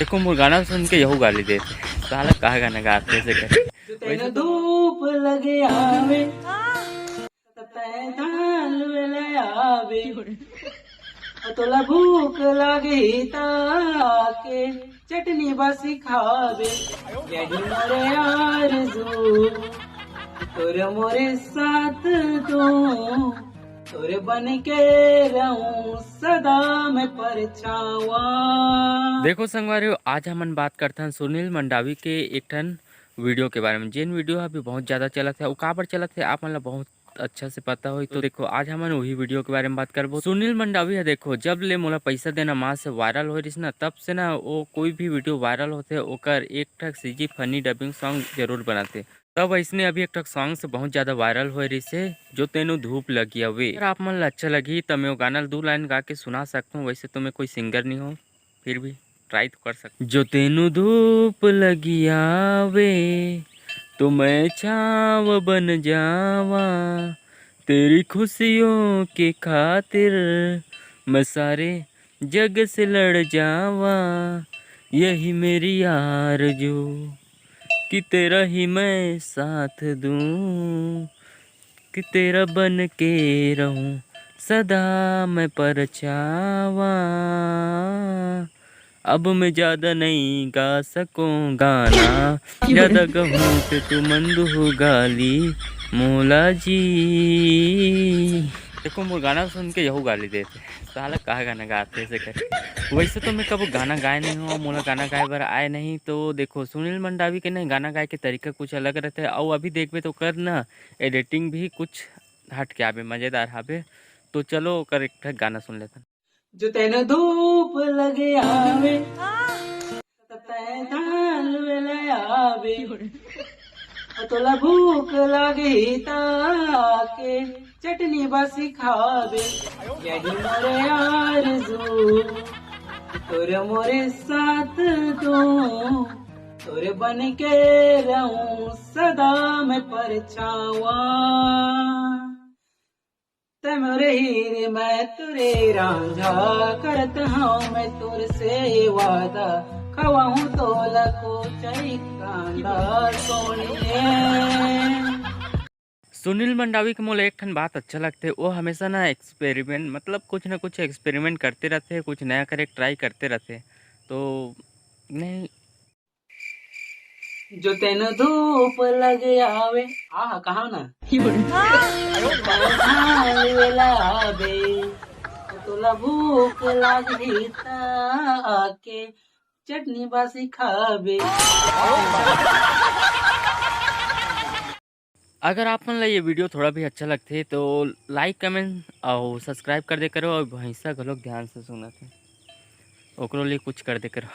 देखो मोर गाना सुन के यहू गाली देते साला कहा गाना गाते ऐसे कर तेन धूप लगे आवे तै धान वेले आवे तोला भूख लगे ताके चटनी बासी खावे यही मोरे आरज़ू तोरे मोरे साथ दो तोरे बन के रहूं सदा मैं परछावा। देखो संगवारियों आज हमन बात करते हैं सुनील मंडावी के एक ठन वीडियो के बारे में जिन वीडियो अभी बहुत ज़्यादा चला था वो कहाँ पर चला थे आप मतलब बहुत अच्छा से पता हो तो देखो आज हमन वही वीडियो के बारे में बात करबो। सुनील मंडावी है देखो जब ले मोला पैसा देना माँ से वायरल हो रही ना तब से ना वो कोई भी वीडियो वायरल होते ओकर एक ठक सीजी फनी डबिंग सॉन्ग जरूर बनाते तब इसने अभी एक ठक सॉन्ग से बहुत ज़्यादा वायरल हो रही से जो तेनू धूप लगी हवे। अगर आप मन अच्छा लगी तो मैं वो गाना 2 लाइन गा के सुना सकता हूँ। वैसे तो मैं कोई सिंगर नहीं हूँ फिर भी ट्राई तो कर सकते। जो तेनू धूप लगी आवे तो मैं छाव बन जावा तेरी खुशियों के खातिर मैं सारे जग से लड़ जावा यही मेरी आरज़ू कि तेरा ही मैं साथ दूं कि तेरा बन के रहूं सदा मैं परछावा। अब मैं ज़्यादा नहीं गा सकूं गाना ज़्यादा कहूँ तो तू मंद हो गाली मौला जी। देखो मोर गाना सुन के यहू गाली देते साला कहा गाना गाते ऐसे कर। वैसे तो मैं कभी गाना गाए नहीं हूँ मोला गाना गाए बर आए नहीं तो देखो सुनील मंडावी के नहीं गाना गाए के तरीका कुछ अलग रहता है और अभी देखबे तो कर ना एडिटिंग भी कुछ हट के आवे मज़ेदार आवे। तो चलो कर एक ठक गाना सुन लेते। जो तेन धूप लगे आवे तै धान वेले आवे तोला भूख लगे ताके चटनी बासी खावे यही मोरे आरज़ू तोरे मोरे साथ दो तोरे बन के रहूं सदा मैं परछावा। तै मोरे हीरे मैं तुरे रांझा करत हूँ मैं तुर से वादा खवाऊं तोला को चई कांदा सोनिए। सुनील मंडावी के मोला एक ठन बात अच्छा लगते वो हमेशा ना एक्सपेरिमेंट मतलब कुछ ना कुछ एक्सपेरिमेंट करते रहते कुछ नया करे ट्राई करते रहते तो नहीं। जो तेन धूप लगे आवे आह कहा ना वेला आवे तोला भूख लगी ताके चटनी बासी खावे। अगर आप मन ला ये वीडियो थोड़ा भी अच्छा लगते तो लाइक कमेंट और सब्सक्राइब कर दे करो और भैंसा घलोक ध्यान से सुना थे ओकरो लिए कुछ कर दे करो।